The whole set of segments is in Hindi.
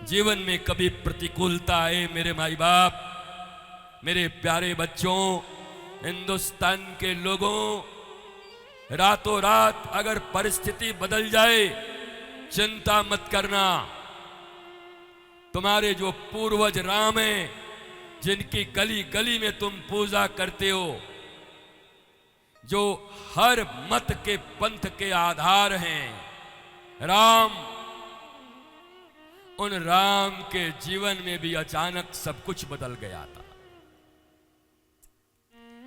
जीवन में कभी प्रतिकूलता आए, मेरे माई बाप, मेरे प्यारे बच्चों, हिंदुस्तान के लोगों, रातों रात अगर परिस्थिति बदल जाए, चिंता मत करना। तुम्हारे जो पूर्वज राम हैं, जिनकी गली गली में तुम पूजा करते हो, जो हर मत के पंथ के आधार हैं, राम, उन राम के जीवन में भी अचानक सब कुछ बदल गया था।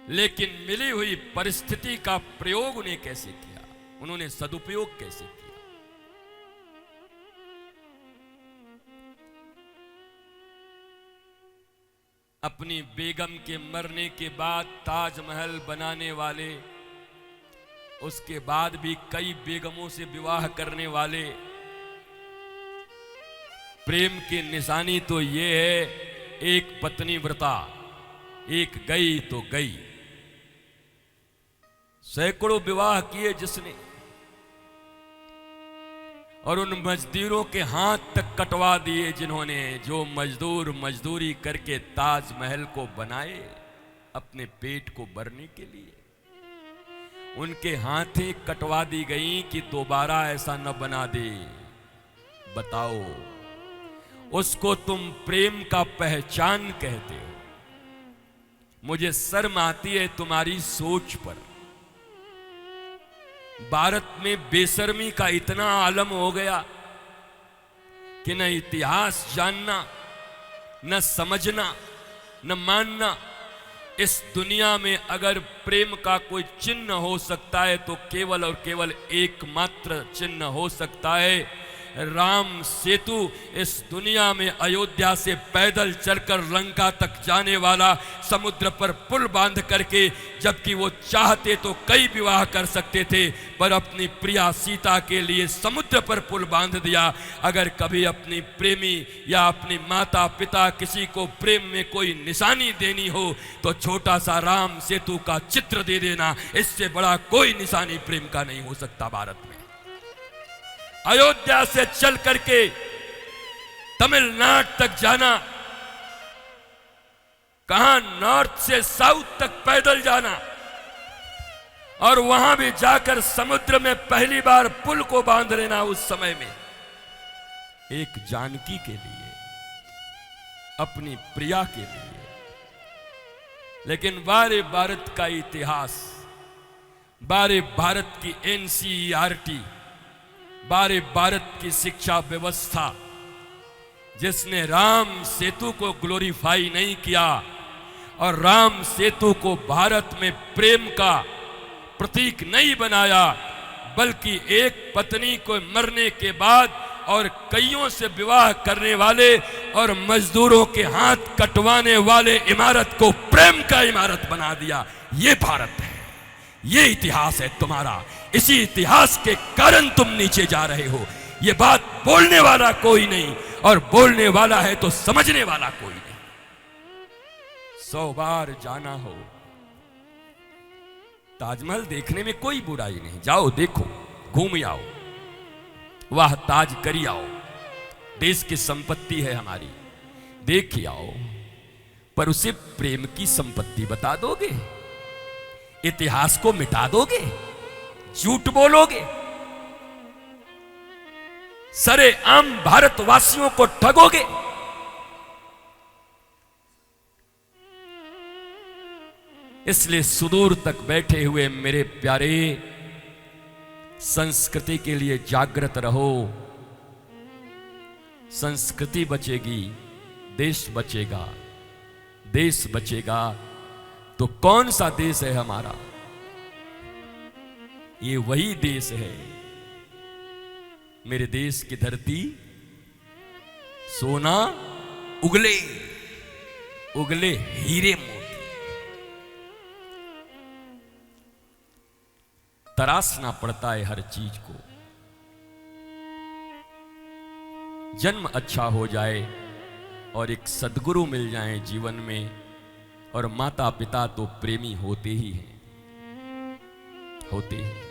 लेकिन मिली हुई परिस्थिति का प्रयोग उन्हें कैसे किया, उन्होंने सदुपयोग कैसे किया। अपनी बेगम के मरने के बाद ताजमहल बनाने वाले, उसके बाद भी कई बेगमों से विवाह करने वाले, प्रेम की निशानी तो ये है, एक पत्नी व्रता, एक गई तो गई। सैकड़ों विवाह किए जिसने, और उन मजदूरों के हाथ तक कटवा दिए जिन्होंने, जो मजदूर मजदूरी करके ताजमहल को बनाए अपने पेट को भरने के लिए, उनके हाथें कटवा दी गई कि दोबारा ऐसा न बना दे। बताओ, उसको तुम प्रेम का पहचान कहते हो? मुझे शर्म आती है तुम्हारी सोच पर। भारत में बेशर्मी का इतना आलम हो गया कि न इतिहास जानना, न समझना, न मानना। इस दुनिया में अगर प्रेम का कोई चिन्ह हो सकता है तो केवल और केवल एकमात्र चिन्ह हो सकता है राम सेतु। इस दुनिया में अयोध्या से पैदल चलकर लंका तक जाने वाला, समुद्र पर पुल बांध करके, जबकि वो चाहते तो कई विवाह कर सकते थे, पर अपनी प्रिया सीता के लिए समुद्र पर पुल बांध दिया। अगर कभी अपनी प्रेमी या अपनी माता पिता किसी को प्रेम में कोई निशानी देनी हो तो छोटा सा राम सेतु का चित्र दे देना, इससे बड़ा कोई निशानी प्रेम का नहीं हो सकता भारत में। अयोध्या से चल करके तमिलनाडु तक जाना, कहां नॉर्थ से साउथ तक पैदल जाना, और वहां भी जाकर समुद्र में पहली बार पुल को बांध लेना, उस समय में एक जानकी के लिए, अपनी प्रिया के लिए। लेकिन बारे भारत का इतिहास, बारे भारत की एनसीईआरटी, बारे भारत की शिक्षा व्यवस्था, जिसने राम सेतु को ग्लोरीफाई नहीं किया और राम सेतु को भारत में प्रेम का प्रतीक नहीं बनाया, बल्कि एक पत्नी को मरने के बाद और कईयों से विवाह करने वाले और मजदूरों के हाथ कटवाने वाले इमारत को प्रेम का इमारत बना दिया। ये भारत है, ये इतिहास है तुम्हारा। इसी इतिहास के कारण तुम नीचे जा रहे हो। ये बात बोलने वाला कोई नहीं, और बोलने वाला है तो समझने वाला कोई नहीं। 100 बार जाना हो, ताजमहल देखने में कोई बुराई नहीं, जाओ देखो, घूम आओ, वाह ताज करी आओ, देश की संपत्ति है हमारी, देख आओ। पर उसे प्रेम की संपत्ति बता दोगे? इतिहास को मिटा दोगे? झूठ बोलोगे? सरे आम भारतवासियों को ठगोगे? इसलिए सुदूर तक बैठे हुए मेरे प्यारे, संस्कृति के लिए जागृत रहो। संस्कृति बचेगी, देश बचेगा। देश बचेगा तो कौन सा देश है हमारा? ये वही देश है, मेरे देश की धरती सोना उगले उगले हीरे मोती, तराशना पड़ता है हर चीज को। जन्म अच्छा हो जाए और एक सद्गुरु मिल जाए जीवन में, और माता पिता तो प्रेमी होते ही हैं, होते ही।